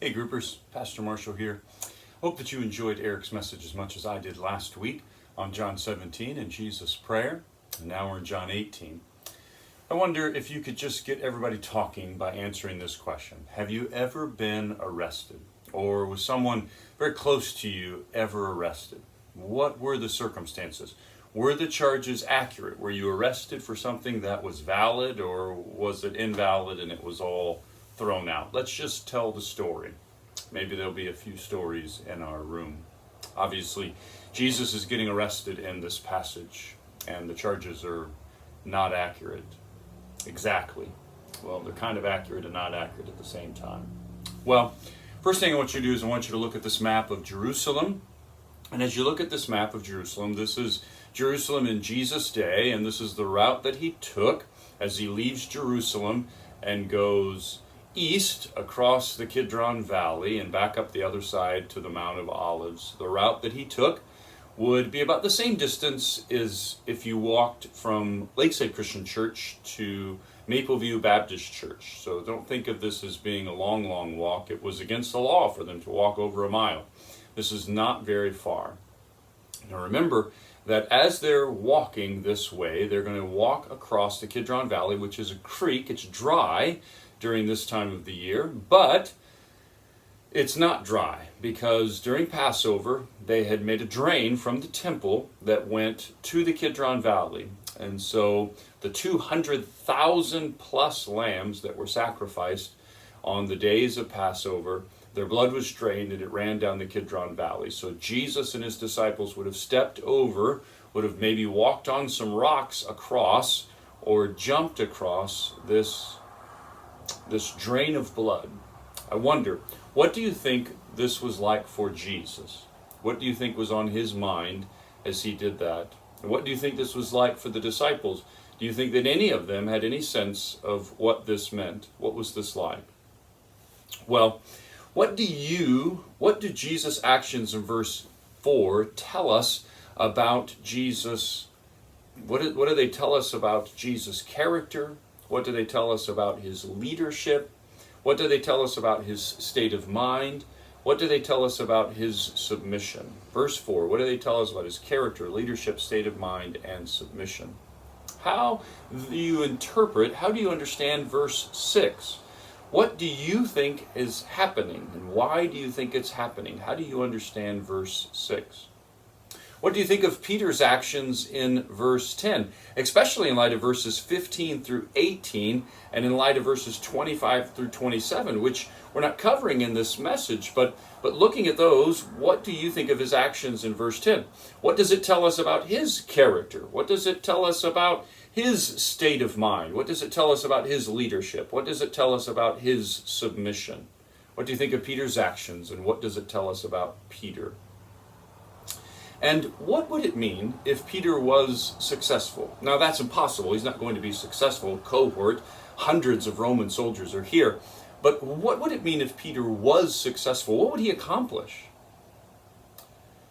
Hey groupers, Pastor Marshall here. Hope that you enjoyed Eric's message as much as I did last week on John 17 and Jesus' prayer. And now we're in John 18. I wonder if you could just get everybody talking by answering this question. Have you ever been arrested? Or was someone very close to you ever arrested? What were the circumstances? Were the charges accurate? Were you arrested for something that was valid, or was it invalid and it was all thrown out? Let's just tell the story. Maybe there'll be a few stories in our room. Obviously, Jesus is getting arrested in this passage, and the charges are not accurate. Exactly. Well, they're kind of accurate and not accurate at the same time. Well, first thing I want you to do is I want you to look at this map of Jerusalem. And as you look at this map of Jerusalem, this is Jerusalem in Jesus' day, and this is the route that he took as he leaves Jerusalem and goes east across the Kidron Valley and back up the other side to the Mount of Olives. The route that he took would be about the same distance as if you walked from Lakeside Christian Church to Mapleview Baptist Church. So don't think of this as being a long, long walk. It was against the law for them to walk over a mile. This is not very far. Now remember that as they're walking this way, they're going to walk across the Kidron Valley, which is a creek. It's dry during this time of the year, but it's not dry because during Passover, they had made a drain from the temple that went to the Kidron Valley. And so the 200,000 plus lambs that were sacrificed on the days of Passover, their blood was drained and it ran down the Kidron Valley. So Jesus and his disciples would have stepped over, would have maybe walked on some rocks across or jumped across this drain of blood. I wonder, what do you think this was like for Jesus? What do you think was on his mind as he did that? And what do you think this was like for the disciples? Do you think that any of them had any sense of what this meant? What was this like? Well, what do Jesus' actions in verse 4 tell us about Jesus? What do they tell us about Jesus' character? What do they tell us about his leadership? What do they tell us about his state of mind? What do they tell us about his submission? Verse 4, what do they tell us about his character, leadership, state of mind, and submission? How do you understand verse 6? What do you think is happening, and why do you think it's happening? How do you understand verse 6? What do you think of Peter's actions in verse 10, especially in light of verses 15 through 18 and in light of verses 25 through 27, which we're not covering in this message, but looking at those, what do you think of his actions in verse 10? What does it tell us about his character? What does it tell us about his state of mind? What does it tell us about his leadership? What does it tell us about his submission? What do you think of Peter's actions, and what does it tell us about Peter? And what would it mean if Peter was successful? Now that's impossible. He's not going to be successful. Cohort, hundreds of Roman soldiers are here. But what would it mean if Peter was successful? What would he accomplish?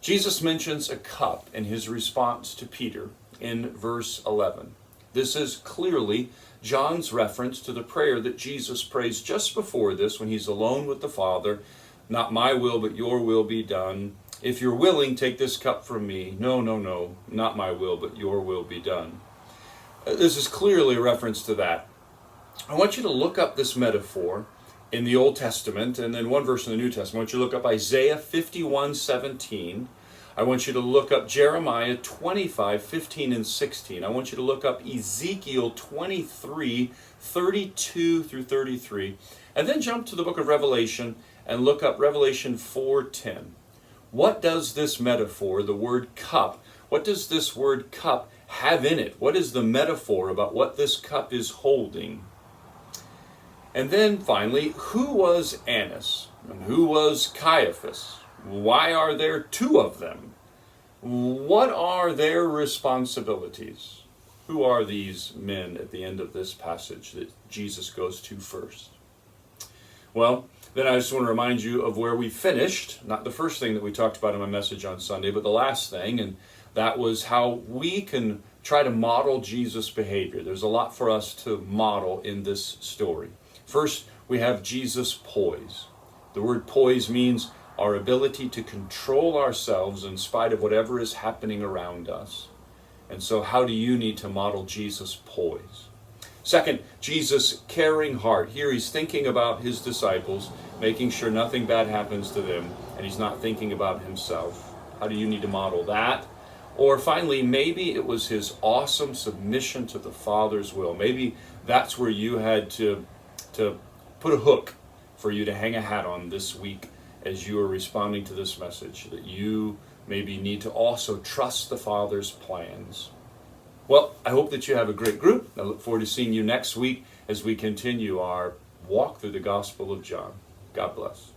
Jesus mentions a cup in his response to Peter in verse 11. This is clearly John's reference to the prayer that Jesus prays just before this when he's alone with the Father. Not my will, but your will be done. If you're willing, take this cup from me. No, not my will, but your will be done. This is clearly a reference to that. I want you to look up this metaphor in the Old Testament, and then one verse in the New Testament. I want you to look up Isaiah 51:17. I want you to look up Jeremiah 25:15 and 16. I want you to look up Ezekiel 23:32 through 33. And then jump to the book of Revelation and look up Revelation 4:10. What does this metaphor, the word cup, what does this word cup have in it? What is the metaphor about what this cup is holding? And then finally, who was Annas and who was Caiaphas? Why are there two of them? What are their responsibilities? Who are these men at the end of this passage that Jesus goes to first? Well, then I just want to remind you of where we finished, not the first thing that we talked about in my message on Sunday, but the last thing, and that was how we can try to model Jesus' behavior. There's a lot for us to model in this story. First, we have Jesus' poise. The word poise means our ability to control ourselves in spite of whatever is happening around us. And so how do you need to model Jesus' poise? Second, Jesus' caring heart. Here he's thinking about his disciples, making sure nothing bad happens to them, and he's not thinking about himself. How do you need to model that? Or finally, maybe it was his awesome submission to the Father's will. Maybe that's where you had to put a hook for you to hang a hat on this week as you are responding to this message, that you maybe need to also trust the Father's plans. Well, I hope that you have a great group. I look forward to seeing you next week as we continue our walk through the Gospel of John. God bless.